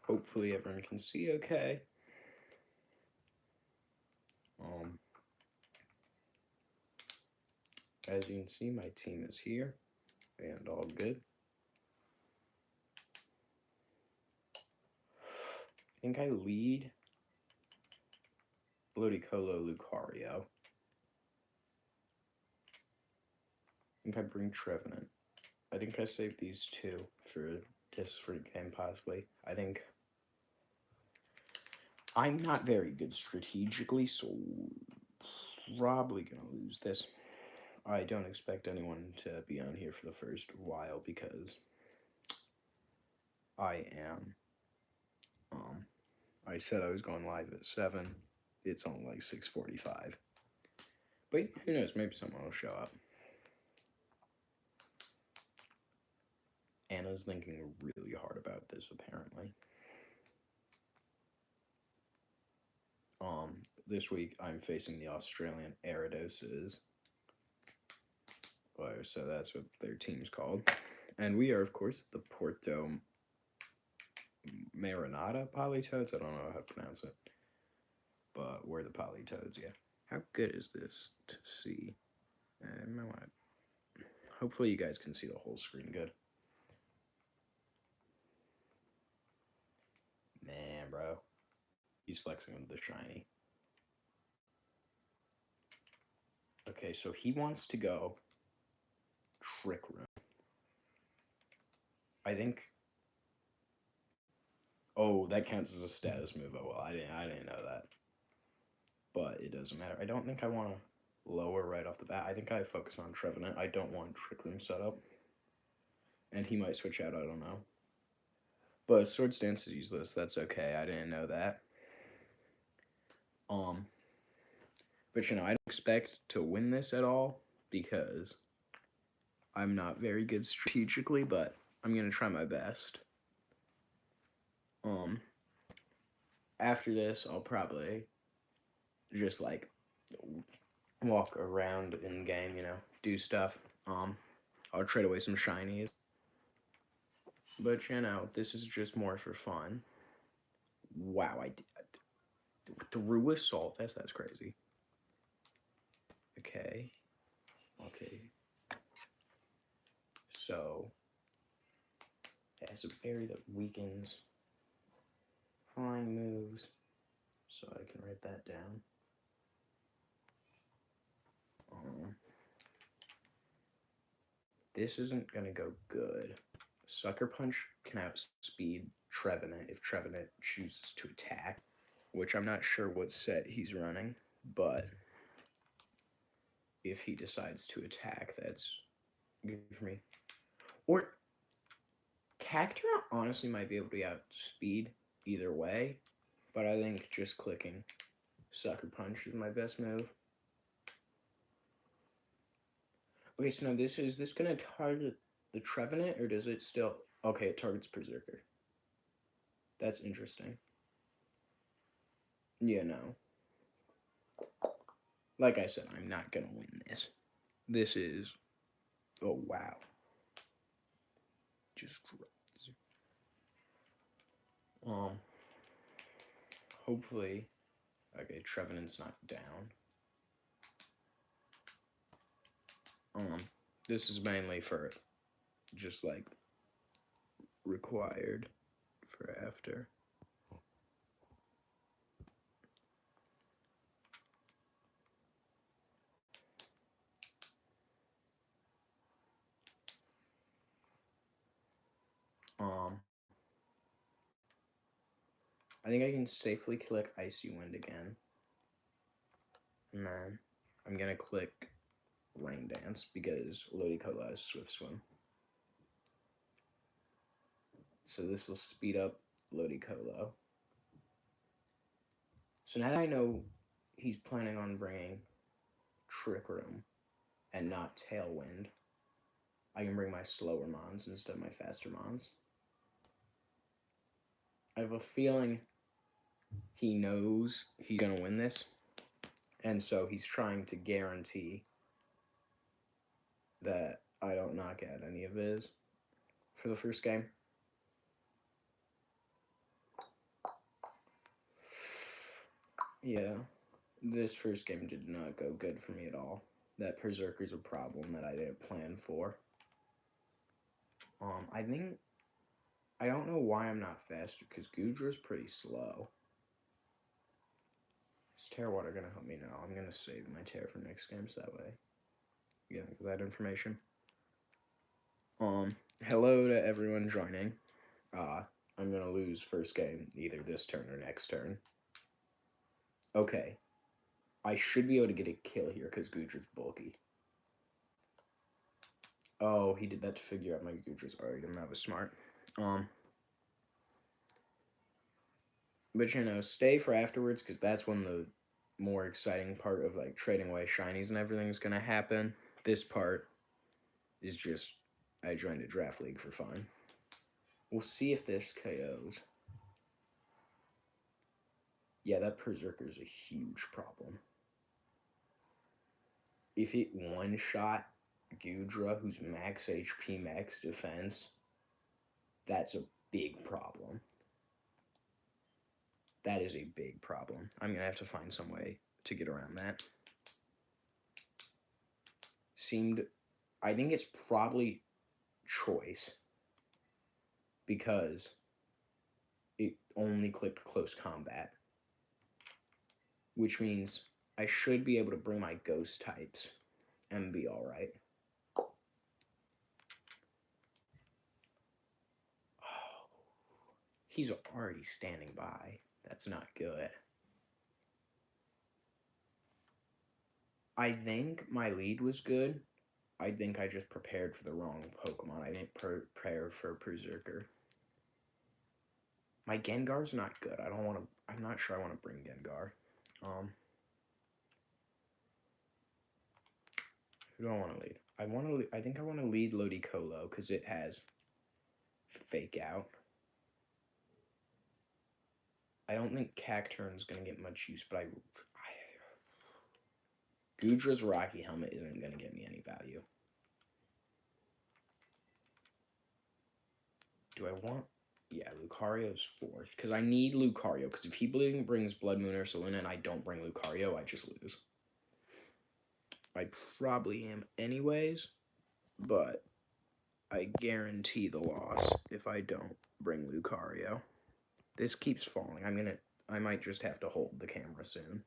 Hopefully everyone can see okay. As you can see, my team is here and all good. I think I lead Ludicolo Lucario. I think I bring Trevenant. I think I saved these two for a different game, possibly. I think I'm not very good strategically, so probably gonna lose this. I don't expect anyone to be on here for the first while because I am. I said I was going live at 7. It's only like 6:45. But who knows? Maybe someone will show up. Anna's thinking really hard about this, apparently. This week I'm facing the Australian Aridoses. So that's what their team's called. And we are, of course, the Porto Marinata Polytoads. I don't know how to pronounce it. But we're the Polytoads, yeah. How good is this to see? Hopefully you guys can see the whole screen good. Man, bro. He's flexing with the shiny. Okay, so he wants to go Trick Room. I think. Oh, that counts as a status move. Oh well, I didn't know that. But it doesn't matter. I don't think I want to lower right off the bat. I think I focus on Trevenant. I don't want Trick Room setup. And he might switch out, I don't know. But Swords Dance is useless. That's okay. I didn't know that. But I don't expect to win this at all because I'm not very good strategically, but I'm gonna try my best. After this, I'll probably just like walk around in game, do stuff. I'll trade away some shinies. But this is just more for fun. Wow, I threw Assault Vest. That's crazy. Okay. So it has a berry that weakens flying moves, so I can write that down. This isn't gonna go good. Sucker Punch can outspeed Trevenant if Trevenant chooses to attack, which I'm not sure what set he's running, but if he decides to attack, that's good for me. Or Cacturne honestly might be able to outspeed either way, but I think just clicking Sucker Punch is my best move. Okay, so now is this gonna target the Trevenant, or does it still... Okay, it targets Berserker. That's interesting. Yeah, no. Like I said, I'm not gonna win this. This is... Oh, wow. Just... Hopefully... Okay, Trevenant's not down. This is mainly for just like required for after. I think I can safely click Icy Wind again. And then I'm gonna click Rain Dance because Ludicolo has Swift Swim. So this will speed up Ludicolo. So now that I know he's planning on bringing Trick Room and not Tailwind, I can bring my slower Mons instead of my faster Mons. I have a feeling he knows he's gonna win this, and so he's trying to guarantee that I don't knock out any of his for the first game. Yeah, this first game did not go good for me at all. That Berserker's a problem that I didn't plan for. I think I don't know why I'm not faster because Gudra's pretty slow. Is Tear Water gonna help me now? I'm gonna save my Tear for next game so that way you get that information. Hello to everyone joining. I'm gonna lose first game either this turn or next turn. Okay, I should be able to get a kill here because Gudra's bulky. Oh, he did that to figure out my Gudra's item. That was smart. But you know, stay for afterwards because that's when the more exciting part of like trading away shinies and everything is gonna happen. This part is just I joined a draft league for fun. We'll see if this KOs. Yeah, that Berserker is a huge problem. If it one-shot Gudra, who's max HP, max defense, that's a big problem. That is a big problem. I'm going to have to find some way to get around that. I think it's probably choice because it only clicked close combat, which means I should be able to bring my ghost types and be alright. Oh, he's already standing by. That's not good. I think my lead was good. I think I just prepared for the wrong Pokemon. I didn't prepare for Berserker. My Gengar's not good. I'm not sure I want to bring Gengar. Who do I want to lead? I think I want to lead Ludicolo because it has Fake Out. I don't think Cacturn's going to get much use, but Gudra's Rocky Helmet isn't going to get me any value. Do I want... Yeah, Lucario's fourth, because I need Lucario, because if he brings Blood Moon Ursaluna and I don't bring Lucario, I just lose. I probably am anyways, but I guarantee the loss if I don't bring Lucario. This keeps falling. I might just have to hold the camera soon,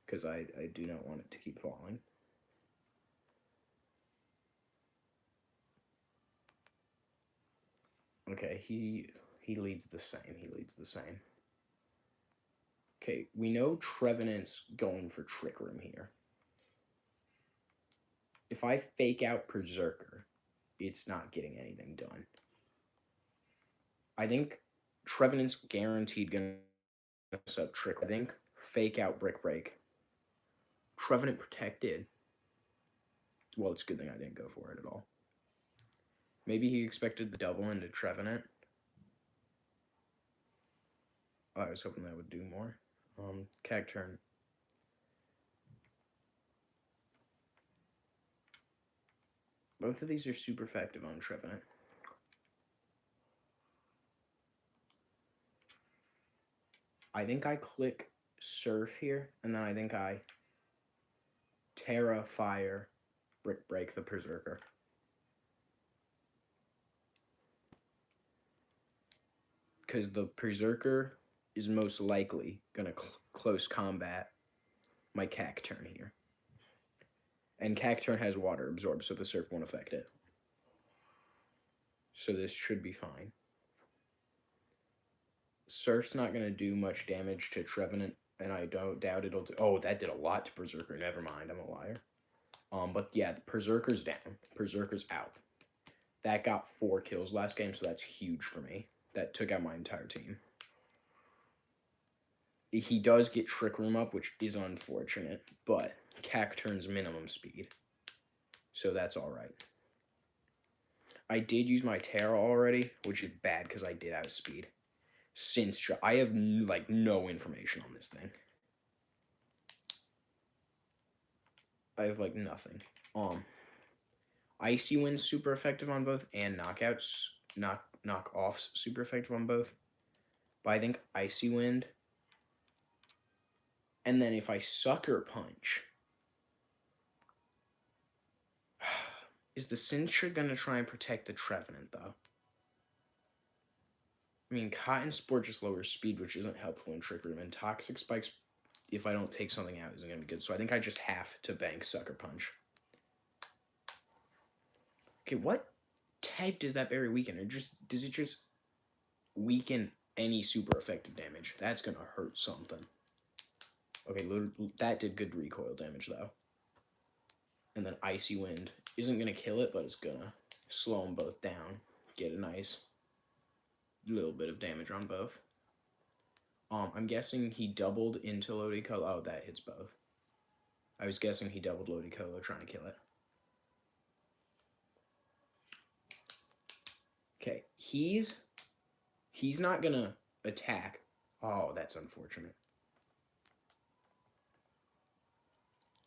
because I do not want it to keep falling. Okay, he leads the same. He leads the same. Okay, we know Trevenant's going for Trick Room here. If I fake out Berserker, it's not getting anything done. I think Trevenant's guaranteed going to set Trick. I think fake out Brick Break. Trevenant protected. Well, it's a good thing I didn't go for it at all. Maybe he expected the double into Trevenant. I was hoping that would do more. Cacturn. Both of these are super effective on Trevenant. I think I click Surf here, and then I think I Terra, Fire, Brick Break the Berserker. Because the Berserker is most likely going to close combat my Cacturn here. And Cacturn has Water Absorb, so the Surf won't affect it. So this should be fine. Surf's not going to do much damage to Trevenant, and I don't doubt it'll do... Oh, that did a lot to Berserker. Never mind, I'm a liar. But yeah, the Berserker's down. Berserker's out. That got 4 kills last game, so that's huge for me. That took out my entire team. He does get Trick Room up, which is unfortunate, but Cacturn's minimum speed. So that's alright. I did use my Terra already, which is bad because I did outspeed. Since I have like no information on this thing. I have like nothing. Icy Wind's super effective on both, and knockouts, knock-offs super effective on both. But I think Icy Wind And then if I Sucker Punch, is the Cincher going to try and protect the Trevenant, though? I mean, Cotton Sport just lowers speed, which isn't helpful in Trick Room, and Toxic Spikes, if I don't take something out, isn't going to be good. So I think I just have to bank Sucker Punch. Okay, what type does that berry weaken? Or does it just weaken any super effective damage? That's going to hurt something. Okay, that did good recoil damage, though. And then Icy Wind isn't going to kill it, but it's going to slow them both down. Get a nice little bit of damage on both. I'm guessing he doubled into Ludicolo. Oh, that hits both. I was guessing he doubled Ludicolo trying to kill it. Okay, he's not going to attack. Oh, that's unfortunate.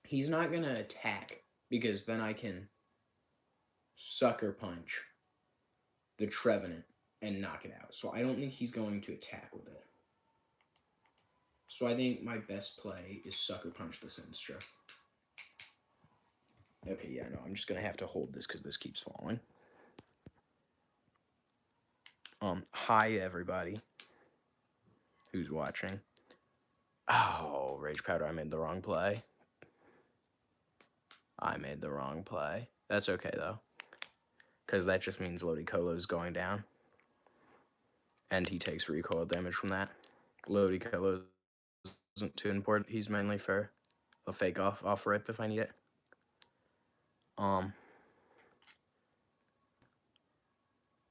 He's not going to attack because then I can Sucker Punch the Trevenant and knock it out. So I don't think he's going to attack with it. So I think my best play is Sucker Punch the Sinistra. Okay, yeah, no, I'm just going to have to hold this because this keeps falling. Hi, everybody who's watching. Oh, Rage Powder, I made the wrong play. That's okay, though. Because that just means Ludicolo is going down. And he takes recoil damage from that. Ludicolo isn't too important. He's mainly for a fake off rip if I need it.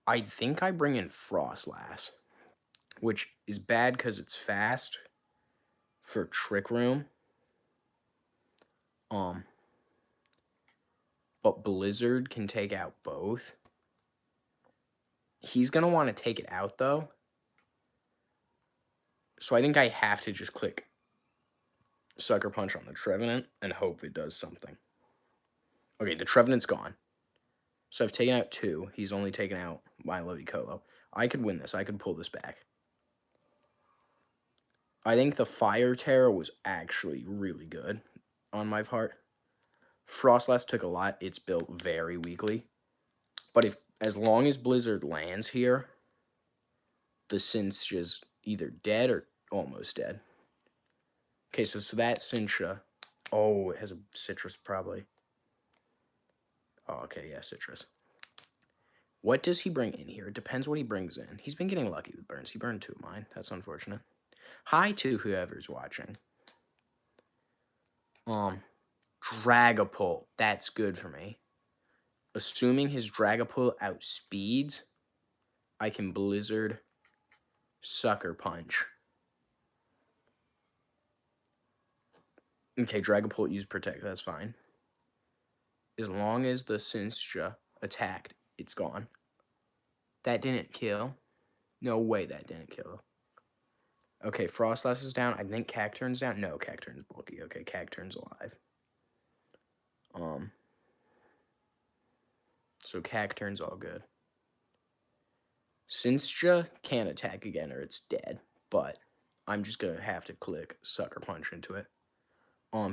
I think I bring in Frostlass, which is bad because it's fast for Trick Room. But Blizzard can take out both. He's going to want to take it out, though. So I think I have to just click Sucker Punch on the Trevenant and hope it does something. Okay, the Trevenant's gone. So I've taken out 2. He's only taken out my Ludicolo. I could win this. I could pull this back. I think the Fire Terror was actually really good on my part. Frostlass took a lot. It's built very weakly. But as long as Blizzard lands here, the Cinch is either dead or almost dead. Okay, so that Cincha. Oh, it has a Citrus probably. Oh, okay, yeah, Citrus. What does he bring in here? It depends what he brings in. He's been getting lucky with burns. He burned 2 of mine. That's unfortunate. Hi to whoever's watching. Dragapult. That's good for me. Assuming his Dragapult outspeeds, I can Blizzard Sucker Punch. Okay, Dragapult used Protect. That's fine. As long as the Cinstra attacked, it's gone. That didn't kill. No way that didn't kill. Okay, Frostlass is down. I think Cacturn's down. No, Cacturn's bulky. Okay, Cacturn's alive. So Cacturn's all good. Cinstra can't attack again or it's dead, but I'm just gonna have to click Sucker Punch into it.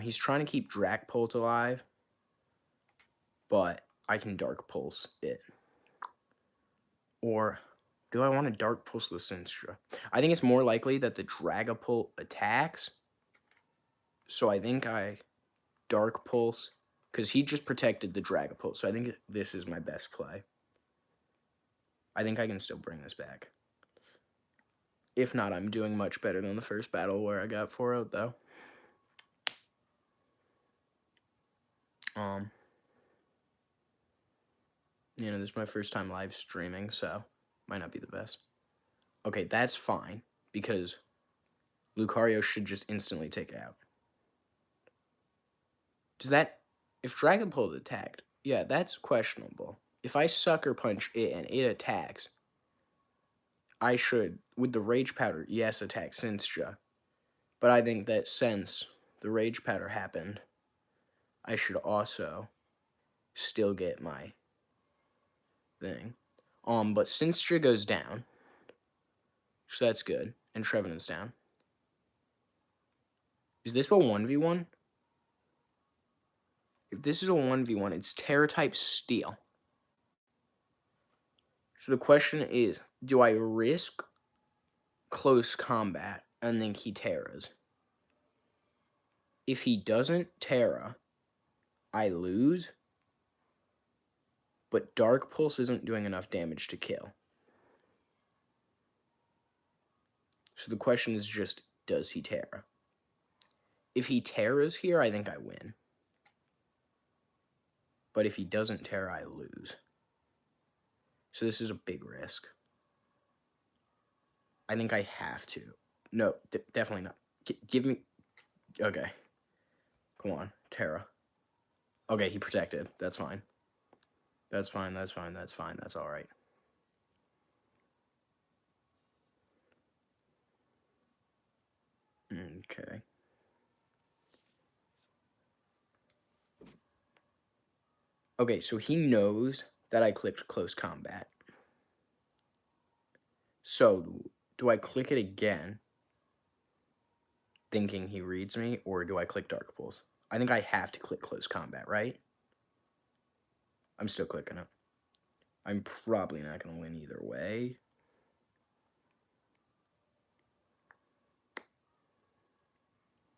He's trying to keep Dragapult alive, but I can Dark Pulse it. Or do I want to Dark Pulse the Cinstra? I think it's more likely that the Dragapult attacks. So I think I Dark Pulse, because he just protected the Dragapult. So I think this is my best play. I think I can still bring this back. If not, I'm doing much better than the first battle where I got 4-0, though. You know, this is my first time live streaming, so might not be the best. Okay, that's fine, because Lucario should just instantly take it out. Does that... If Dragapult attacked, yeah, that's questionable. If I Sucker Punch it and it attacks, I should, with the Rage Powder, yes, attack Cinstra. But I think that since the Rage Powder happened, I should also still get my thing. But Cinstra goes down, so that's good, and Trevenant's down. Is this a 1v1? If this is a 1v1, it's Terra type Steel. So the question is, do I risk close combat and think he Terras? If he doesn't Terra, I lose, but Dark Pulse isn't doing enough damage to kill. So the question is just, does he Terra? If he Terras here, I think I win. But if he doesn't Terra, I lose. So this is a big risk. I think I have to. No, definitely not. Give me... Okay. Come on, Terra. Okay, he protected. That's fine. That's fine, that's fine, that's fine. That's alright. Okay. Okay, so he knows that I clicked close combat. So, do I click it again, thinking he reads me, or do I click Dark Pulse? I think I have to click close combat, right? I'm still clicking it. I'm probably not going to win either way.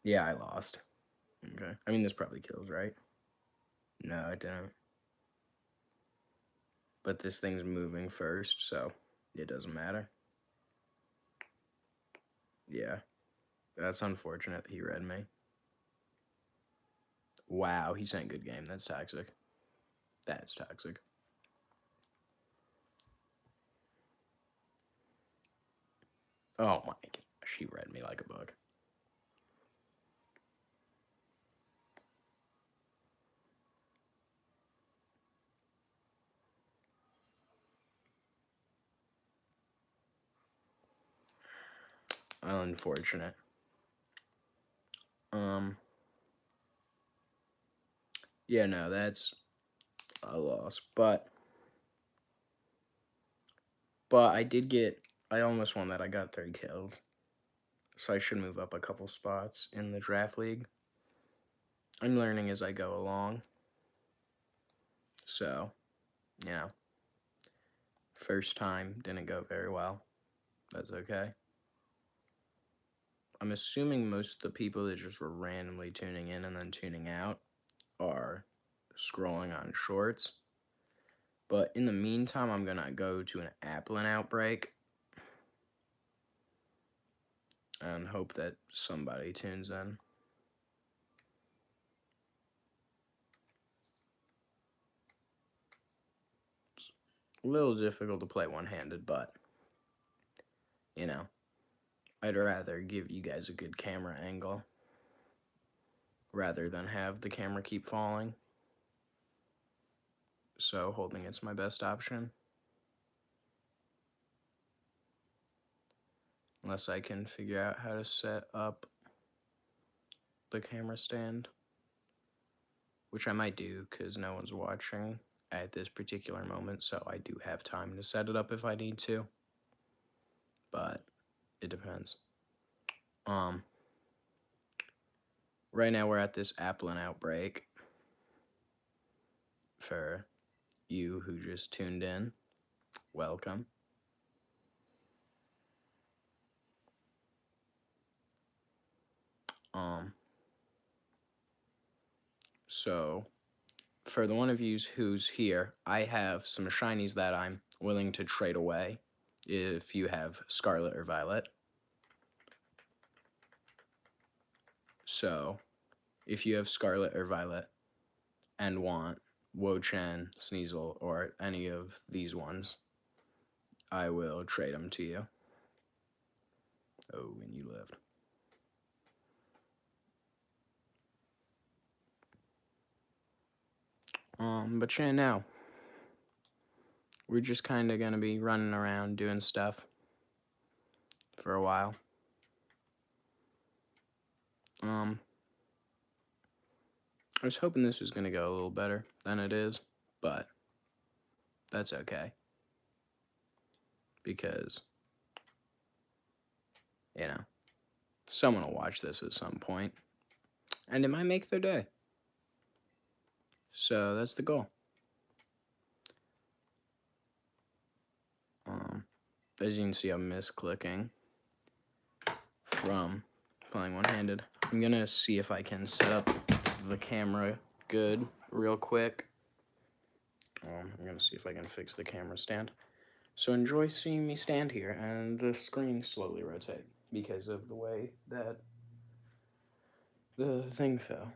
Yeah, I lost. Okay. I mean, this probably kills, right? No, it didn't. But this thing's moving first, so it doesn't matter. Yeah. That's unfortunate he read me. Wow, he's saying good game. That's toxic. That's toxic. Oh my gosh, he read me like a book. Unfortunate. Yeah, no, that's a loss, but I almost won that. I got 3 kills, so I should move up a couple spots in the draft league. I'm learning as I go along, so, you know, first time didn't go very well. That's okay. I'm assuming most of the people that just were randomly tuning in and then tuning out are scrolling on shorts. But in the meantime, I'm going to go to an Applin outbreak and hope that somebody tunes in. It's a little difficult to play one-handed, but, you know, I'd rather give you guys a good camera angle rather than have the camera keep falling. So holding it's my best option. Unless I can figure out how to set up the camera stand, which I might do because no one's watching at this particular moment, so I do have time to set it up if I need to, but it depends. Right now we're at this Applin outbreak. For you who just tuned in, welcome. So for the one of you who's here, I have some shinies that I'm willing to trade away if you have Scarlet or Violet. So if you have Scarlet or Violet and want Wo-Chen, Sneasel, or any of these ones, I will trade them to you. Oh, and you lived. But yeah, now we're just kind of going to be running around doing stuff for a while. I was hoping this was going to go a little better than it is, but that's okay. Because, you know, someone will watch this at some point, and it might make their day. So that's the goal. As you can see, I'm misclicking from playing one-handed. I'm gonna see if I can set up the camera good real quick. I'm gonna see if I can fix the camera stand. So enjoy seeing me stand here and the screen slowly rotate because of the way that the thing fell.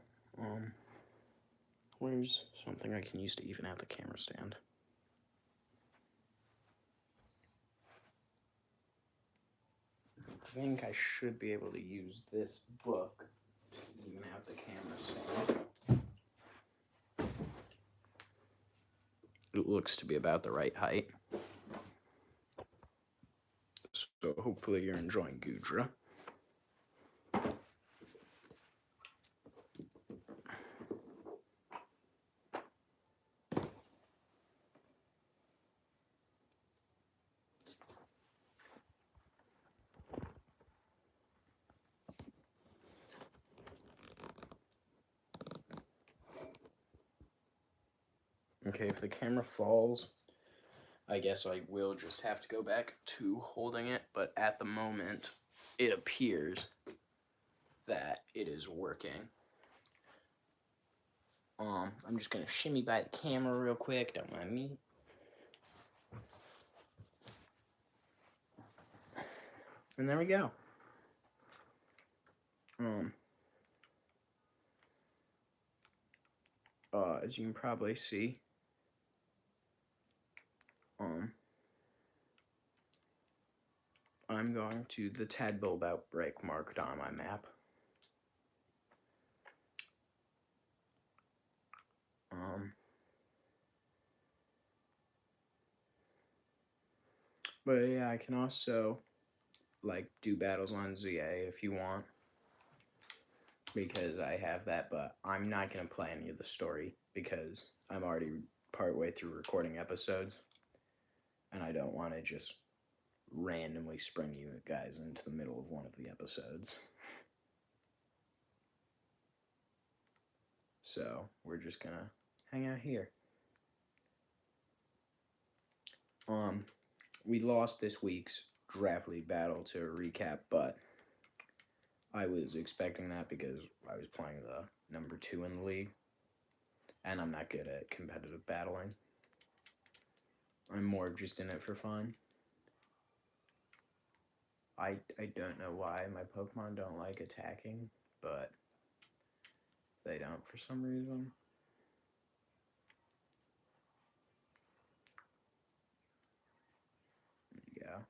Where's something I can use to even out the camera stand? I think I should be able to use this book to even out the camera stand. It looks to be about the right height. So hopefully you're enjoying Gudra. Okay, if the camera falls, I guess I will just have to go back to holding it, but at the moment, it appears that it is working. I'm just gonna shimmy by the camera real quick, don't mind me. And there we go. As you can probably see, I'm going to the tadpole outbreak marked on my map. But yeah, I can also like do battles on ZA if you want, because I have that, but I'm not gonna play any of the story because I'm already partway through recording episodes, and I don't want to just randomly spring you guys into the middle of one of the episodes. So we're just gonna hang out here. We lost this week's draft league battle to recap, but I was expecting that because I was playing the number 2 in the league, and I'm not good at competitive battling. I'm more just in it for fun. I don't know why my Pokemon don't like attacking, but they don't for some reason. There you go.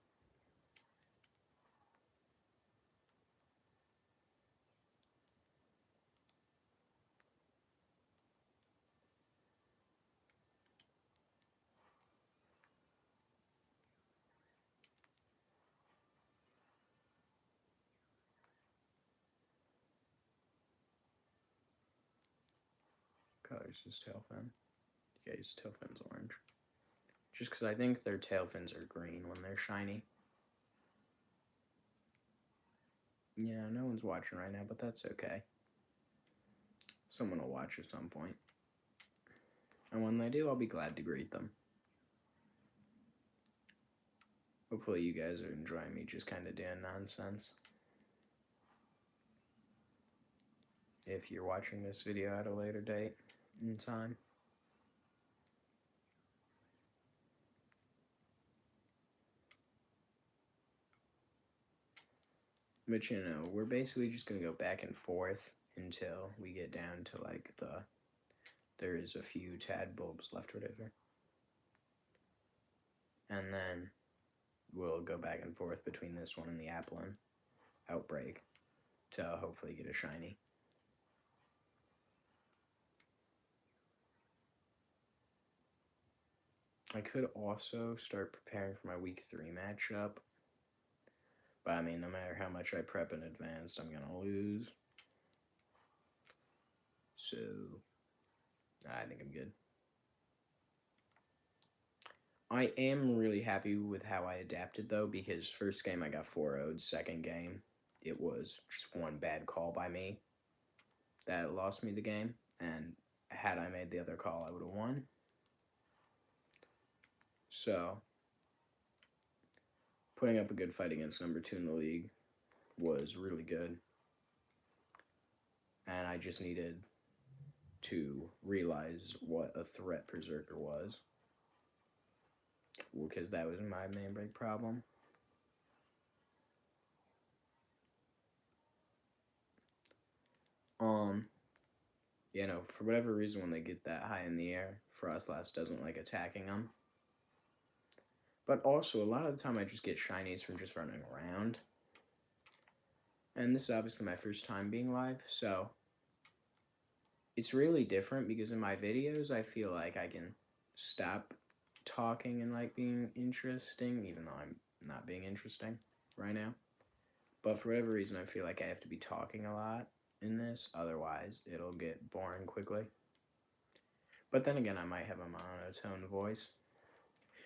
Colors is Tailfin. Yeah, his Tailfin's orange. Just because I think their Tailfins are green when they're shiny. Yeah, no one's watching right now, but that's okay. Someone will watch at some point. And when they do, I'll be glad to greet them. Hopefully you guys are enjoying me just kind of doing nonsense. If you're watching this video at a later date in time. But you know, we're basically just going to go back and forth until we get down to like there's a few tad bulbs left or whatever. And then we'll go back and forth between this one and the Applin outbreak to hopefully get a shiny. I could also start preparing for my week 3 matchup. But I mean, no matter how much I prep in advance, I'm gonna lose. So I think I'm good. I am really happy with how I adapted though, because first game I got 4-0'd, second game it was just one bad call by me. that lost me the game, and had I made the other call, I would have won. So, putting up a good fight against number 2 in the league was really good. And I just needed to realize what a threat Berserker was, because that was my main big problem. You know, for whatever reason, when they get that high in the air, Frostlass doesn't like attacking them. But also, a lot of the time I just get shinies from just running around. And this is obviously my first time being live, so it's really different because in my videos, I feel like I can stop talking and like being interesting, even though I'm not being interesting right now. But for whatever reason, I feel like I have to be talking a lot in this, otherwise it'll get boring quickly. But then again, I might have a monotone voice.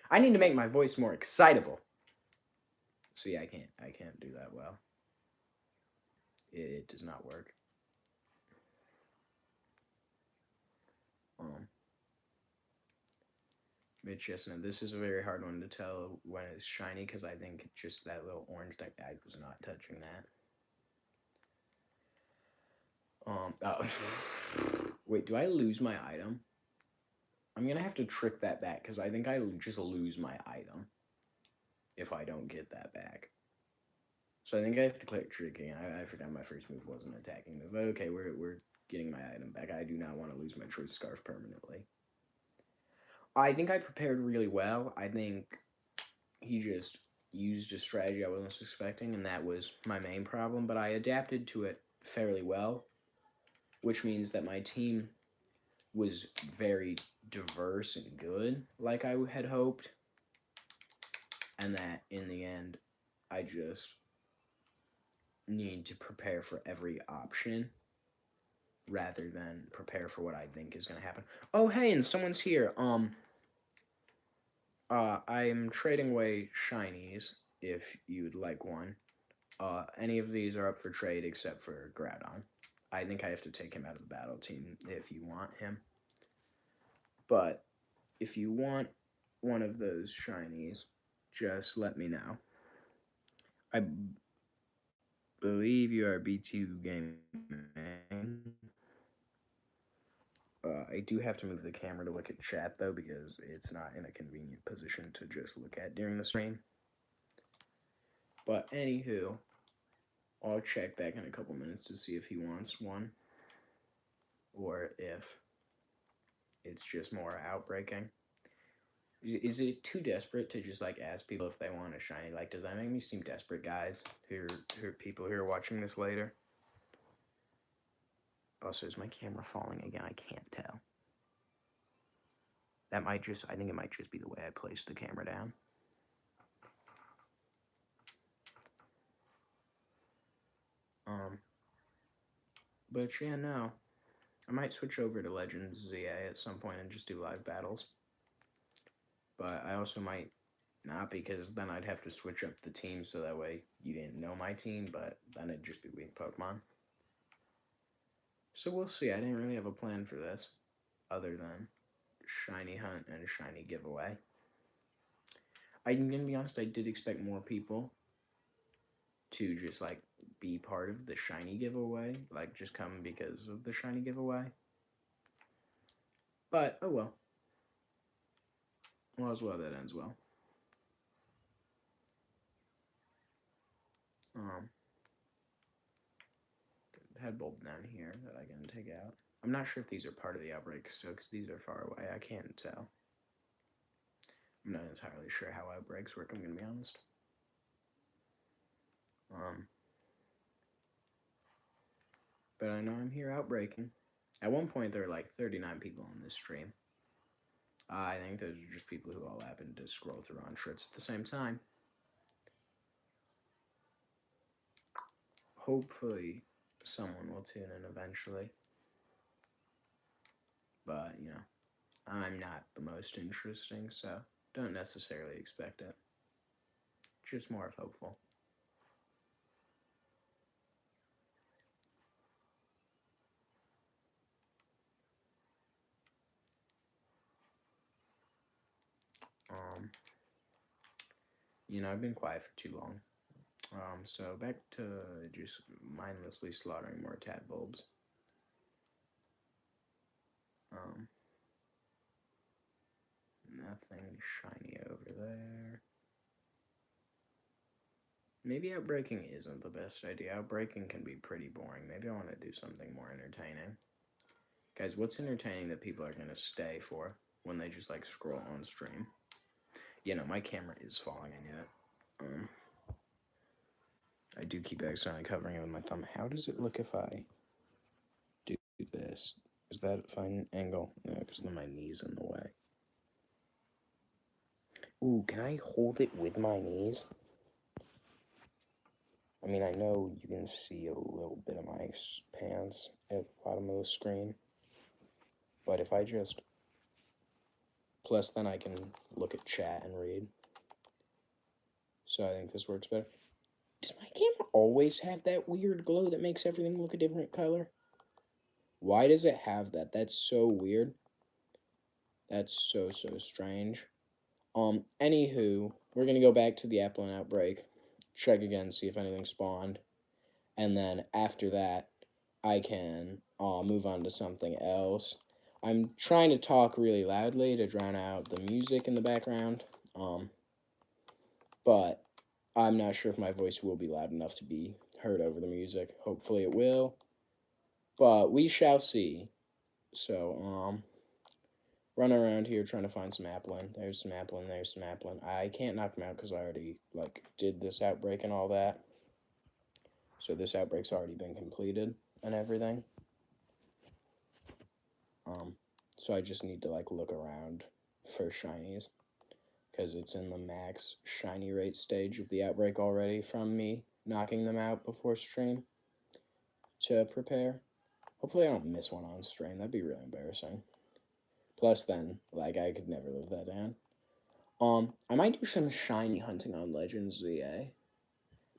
I need to make my voice more excitable. See, I can't do that well. It does not work. Mid-chestnut. This is a very hard one to tell when it's shiny because I think just that little orange thing. I was not touching that. Wait, do I lose my item? I'm gonna have to trick that back because I think I just lose my item if I don't get that back. So I think I have to click tricking. I forgot my first move wasn't attacking move. Okay, we're getting my item back. I do not want to lose my choice scarf permanently. I think I prepared really well. I think he just used a strategy I wasn't expecting, and that was my main problem. But I adapted to it fairly well, which means that my team was very diverse and good, like I had hoped. And that, in the end, I just need to prepare for every option rather than prepare for what I think is going to happen. Oh, hey, and someone's here. I'm trading away shinies if you'd like one. Any of these are up for trade except for Groudon. I think I have to take him out of the battle team if you want him. But if you want one of those shinies, just let me know. I believe you are B2 Gaming. I do have to move the camera to look at chat, though, because it's not in a convenient position to just look at during the stream. But anywho, I'll check back in a couple minutes to see if he wants one, or if it's just more outbreaking. Is it too desperate to just, like, ask people if they want a shiny? Like, does that make me seem desperate, guys, who are people who are watching this later? Also, is my camera falling again? I can't tell. That might just, I think it might just be the way I placed the camera down. But yeah, no. I might switch over to Legends ZA at some point and just do live battles. But I also might not, because then I'd have to switch up the team so that way you didn't know my team, but then it'd just be weak Pokemon. So we'll see. I didn't really have a plan for this other than shiny hunt and shiny giveaway. I'm gonna be honest, I did expect more people to just like be part of the shiny giveaway, like just come because of the shiny giveaway. But oh well. Well, as well that ends well. Head bulb down here that I can take out. I'm not sure if these are part of the outbreak still, because these are far away. I can't tell. I'm not entirely sure how outbreaks work, I'm gonna be honest. But I know I'm here outbreaking. At one point, there were like 39 people on this stream. I think those are just people who all happened to scroll through on shirts at the same time. Hopefully, someone will tune in eventually. But, you know, I'm not the most interesting, so don't necessarily expect it. Just more of hopeful. I've been quiet for too long. So back to just mindlessly slaughtering more tadbulbs. Nothing shiny over there. Maybe outbreaking isn't the best idea. Outbreaking can be pretty boring. Maybe I want to do something more entertaining. Guys, what's entertaining that people are going to stay for when they just like scroll on stream? My camera is falling, I knew it. I do keep accidentally covering it with my thumb. How does it look if I do this? Is that a fine angle? No, because then my knee's in the way. Ooh, can I hold it with my knees? I mean, I know you can see a little bit of my pants at the bottom of the screen. But if I just... Plus, then I can look at chat and read. So I think this works better. Does my camera always have that weird glow that makes everything look a different color? Why does it have that? That's so weird. That's so strange. Anywho, we're gonna go back to the Applin outbreak, check again, see if anything spawned, and then after that, I can move on to something else. I'm trying to talk really loudly to drown out the music in the background, but I'm not sure if my voice will be loud enough to be heard over the music. Hopefully it will, but we shall see. So, running around here trying to find some Applin. There's some Applin, there's some Applin. I can't knock them out because I already, did this outbreak and all that. So this outbreak's already been completed and everything. So I just need to, look around for shinies. Because it's in the max shiny rate stage of the outbreak already from me knocking them out before stream to prepare. Hopefully I don't miss one on stream. That'd be really embarrassing. Plus then, I could never live that down. I might do some shiny hunting on Legends ZA.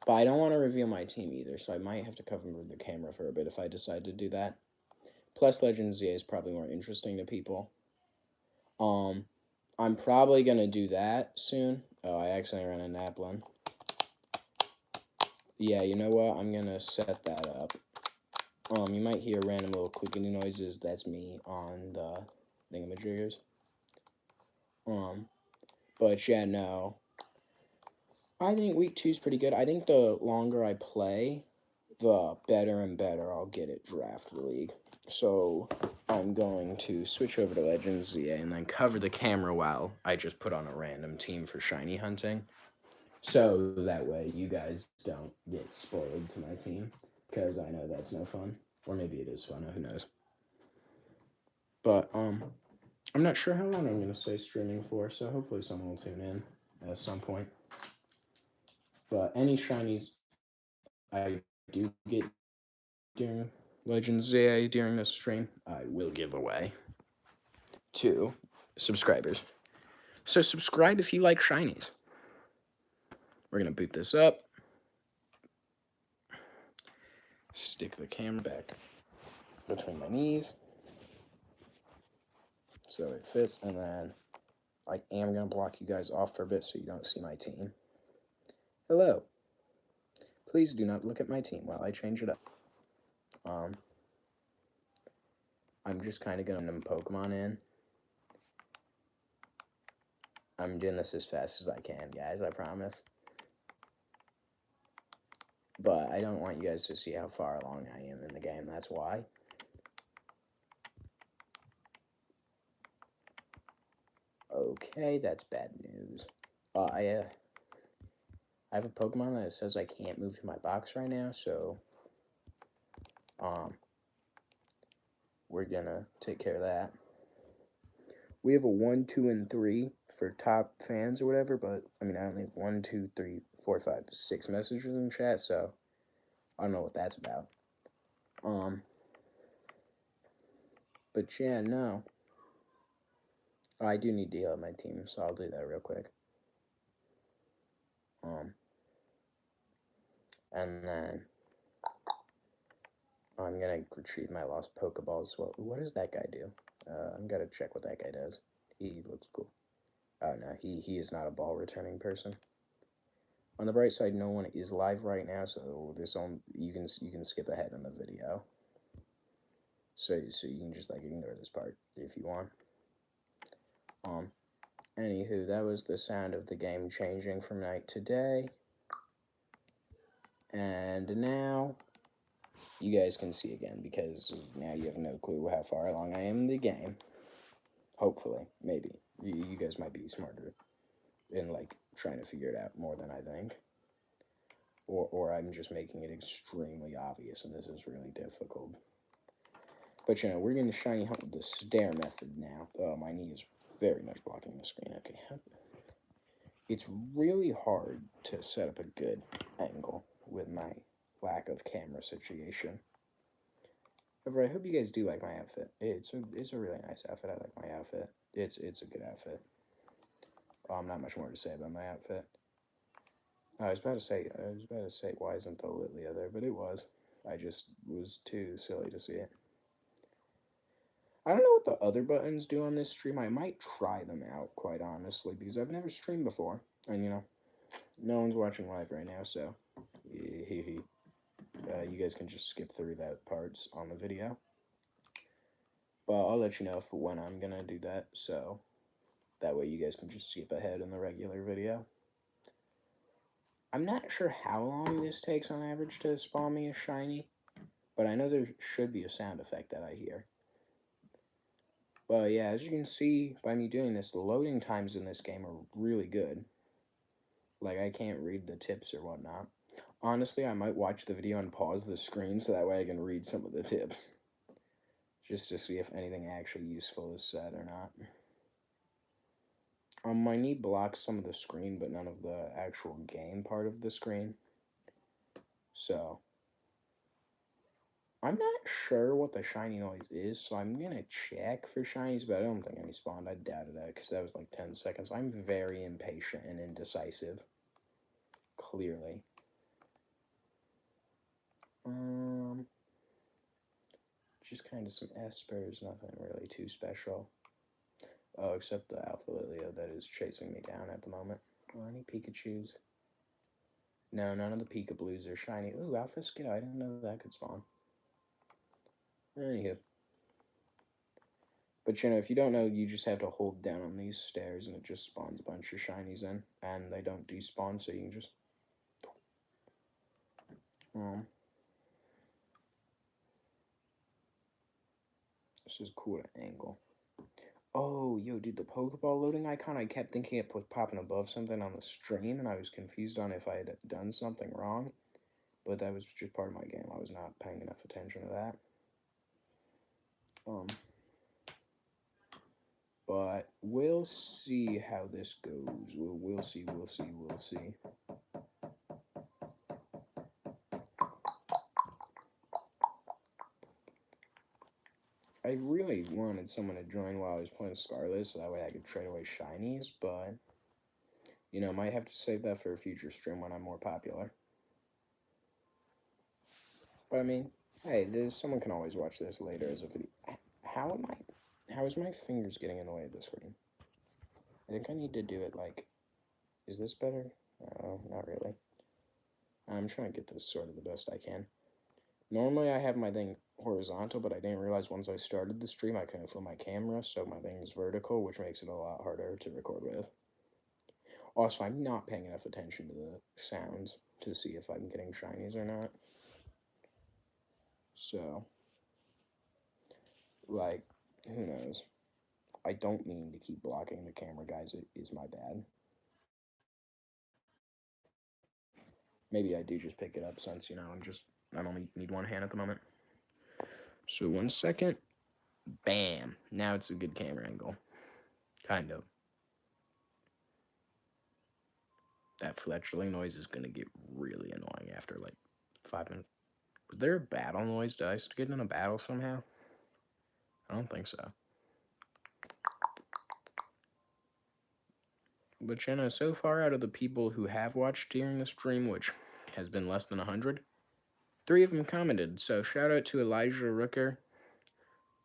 But I don't want to reveal my team either, so I might have to cover the camera for a bit if I decide to do that. Plus, Legends ZA is probably more interesting to people. I'm probably going to do that soon. Oh, I accidentally ran a Naplin. Yeah, you know what? I'm going to set that up. You might hear random little clicking noises. That's me on the thingamajiggers. But yeah, no. I think week 2 is pretty good. I think the longer I play, the better and better I'll get at Draft League. So I'm going to switch over to Legends ZA and then cover the camera while I just put on a random team for shiny hunting. So that way you guys don't get spoiled to my team, because I know that's no fun. Or maybe it is fun, who knows. But I'm not sure how long I'm going to stay streaming for, so hopefully someone will tune in at some point. But any shinies I do get during Legends ZA during this stream, I will give away to subscribers. So subscribe if you like shinies. We're going to boot this up. Stick the camera back between my knees so it fits, and then I am going to block you guys off for a bit so you don't see my team. Hello. Please do not look at my team while I change it up. I'm just kind of going to Pokemon in. I'm doing this as fast as I can, guys, I promise. But I don't want you guys to see how far along I am in the game, that's why. Okay, that's bad news. I have a Pokemon that says I can't move to my box right now, so we're gonna take care of that. We have a 1, 2, and 3 for top fans or whatever, but I mean I only have 1, 2, 3, 4, 5, 6 messages in chat, so I don't know what that's about. But yeah, no. Oh, I do need to heal up my team, so I'll do that real quick. And then I'm gonna retrieve my lost Pokeballs as well. What does that guy do? I'm gonna check what that guy does. He looks cool. Oh no, he is not a ball returning person. On the bright side, no one is live right now, so you can skip ahead in the video. So you can just like ignore this part if you want. Anywho, that was the sound of the game changing from night to day. And now you guys can see again, because now you have no clue how far along I am in the game. Hopefully, maybe. You guys might be smarter in like trying to figure it out more than I think. Or I'm just making it extremely obvious and this is really difficult. But you know, we're going to shiny hunt with the stair method now. Oh, my knee is very much blocking the screen. Okay. It's really hard to set up a good angle with my lack of camera situation. However, I hope you guys do like my outfit. It's a really nice outfit. I like my outfit. It's a good outfit. Not much more to say about my outfit. I was about to say, why isn't the Lilia there? But it was. I just was too silly to see it. I don't know what the other buttons do on this stream. I might try them out, quite honestly, because I've never streamed before. And, you know, no one's watching live right now, so you guys can just skip through that parts on the video. But I'll let you know when I'm going to do that, so that way you guys can just skip ahead in the regular video. I'm not sure how long this takes on average to spawn me a shiny, but I know there should be a sound effect that I hear. But yeah, as you can see by me doing this, the loading times in this game are really good. Like, I can't read the tips or whatnot. Honestly, I might watch the video and pause the screen so that way I can read some of the tips. Just to see if anything actually useful is said or not. My knee blocks some of the screen, but none of the actual game part of the screen. So, I'm not sure what the shiny noise is, so I'm gonna check for shinies, but I don't think any spawned. I doubted that, because that was like 10 seconds. I'm very impatient and indecisive. Clearly. Just kind of some espers, nothing really too special. Oh, except the Alpha Lilia that is chasing me down at the moment. Oh, any Pikachus? No, none of the Pikablues are shiny. Ooh, Alpha Skiddo, I didn't know that could spawn. Anywho. But you know, if you don't know, you just have to hold down on these stairs and it just spawns a bunch of shinies in. And they don't despawn, so you can just... This is cool to angle. Oh, yo, dude, the Pokeball loading icon, I kept thinking it was popping above something on the stream, and I was confused on if I had done something wrong. But that was just part of my game. I was not paying enough attention to that. But we'll see how this goes. We'll see. I really wanted someone to join while I was playing Scarlet, so that way I could trade away shinies, but, you know, might have to save that for a future stream when I'm more popular. But, I mean, hey, someone can always watch this later as a video. How is my fingers getting in the way of the screen? I think I need to do it, like, is this better? No, not really. I'm trying to get this sort of the best I can. Normally I have my thing horizontal, but I didn't realize once I started the stream I couldn't flip my camera, so my thing is vertical, which makes it a lot harder to record with. Also, I'm not paying enough attention to the sounds to see if I'm getting shinies or not. So, like, who knows? I don't mean to keep blocking the camera, guys. It is my bad. Maybe I do just pick it up since, you know, I only need one hand at the moment. So 1 second. Bam. Now it's a good camera angle. Kind of. That fletchling noise is going to get really annoying after like 5 minutes. Was there a battle noise? Did I used to get in a battle somehow? I don't think so. But you know, so far out of the people who have watched during the stream, which has been less than 100, 3 of them commented. So shout out to Elijah Rooker,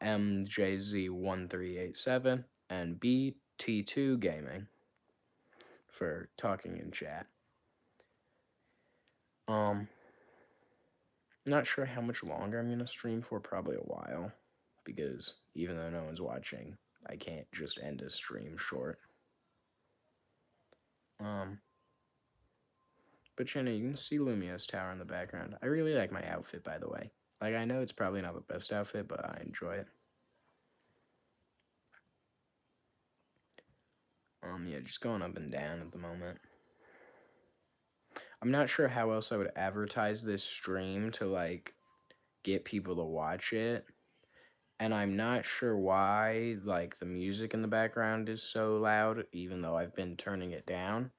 MJZ1387, and BT2 Gaming. for talking in chat. Um, Not sure how much longer I'm gonna stream for, probably a while, because even though no one's watching, I can't just end a stream short. But you know, you can see Lumio's tower in the background. I really like my outfit, by the way. Like, I know it's probably not the best outfit, but I enjoy it. Yeah, just going up and down at the moment. I'm not sure how else I would advertise this stream to, like, get people to watch it. And I'm not sure why, like, the music in the background is so loud, even though I've been turning it down.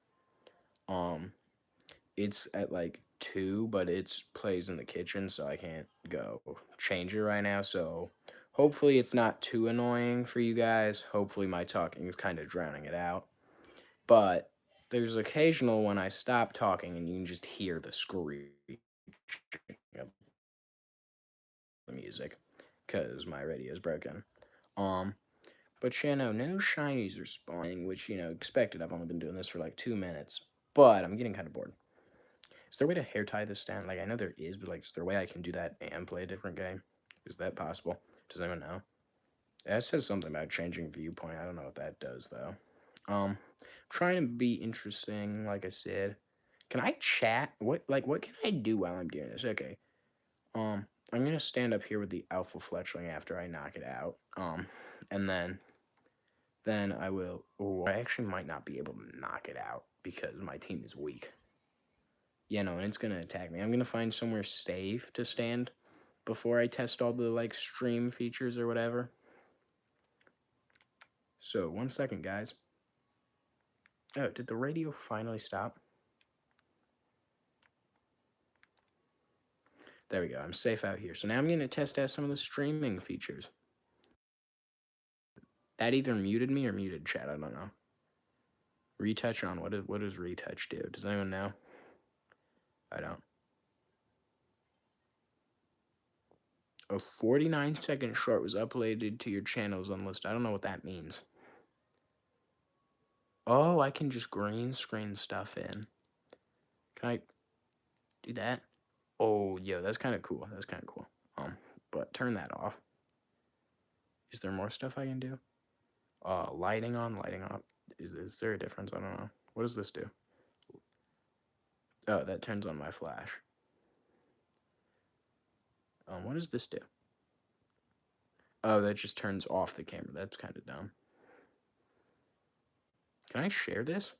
It's at, like, 2, but it plays in the kitchen, so I can't go change it right now. So hopefully it's not too annoying for you guys. Hopefully my talking is kind of drowning it out. But there's occasional when I stop talking and you can just hear the screeching of the music because my radio is broken. But you know, no shinies are spawning, which, you know, expected. I've only been doing this for like 2 minutes, but I'm getting kind of bored. Is there a way to hair tie this down? Like, I know there is, but like, is there a way I can do that and play a different game? Is that possible? Does anyone know? That says something about changing viewpoint. I don't know what that does though. Trying to be interesting, like I said. Can I chat? What can I do while I'm doing this? Okay. I'm gonna stand up here with the alpha fletchling after I knock it out. And then I will. Oh, I actually might not be able to knock it out because my team is weak. Yeah, no, and it's gonna attack me. I'm gonna find somewhere safe to stand before I test all the like stream features or whatever. So 1 second, guys. Oh, did the radio finally stop? There we go. I'm safe out here. So now I'm gonna test out some of the streaming features. That either muted me or muted chat. I don't know. Retouch on. What does retouch do? Does anyone know? I don't. A 49-second short was uploaded to your channels unlisted. I don't know what that means. Oh, I can just green screen stuff in. Can I do that? Oh, yo, that's kind of cool. That's kind of cool. But turn that off. Is there more stuff I can do? Lighting on, lighting off. Is there a difference? I don't know. What does this do? Oh, that turns on my flash. What does this do? Oh, that just turns off the camera. That's kind of dumb. Can I share this?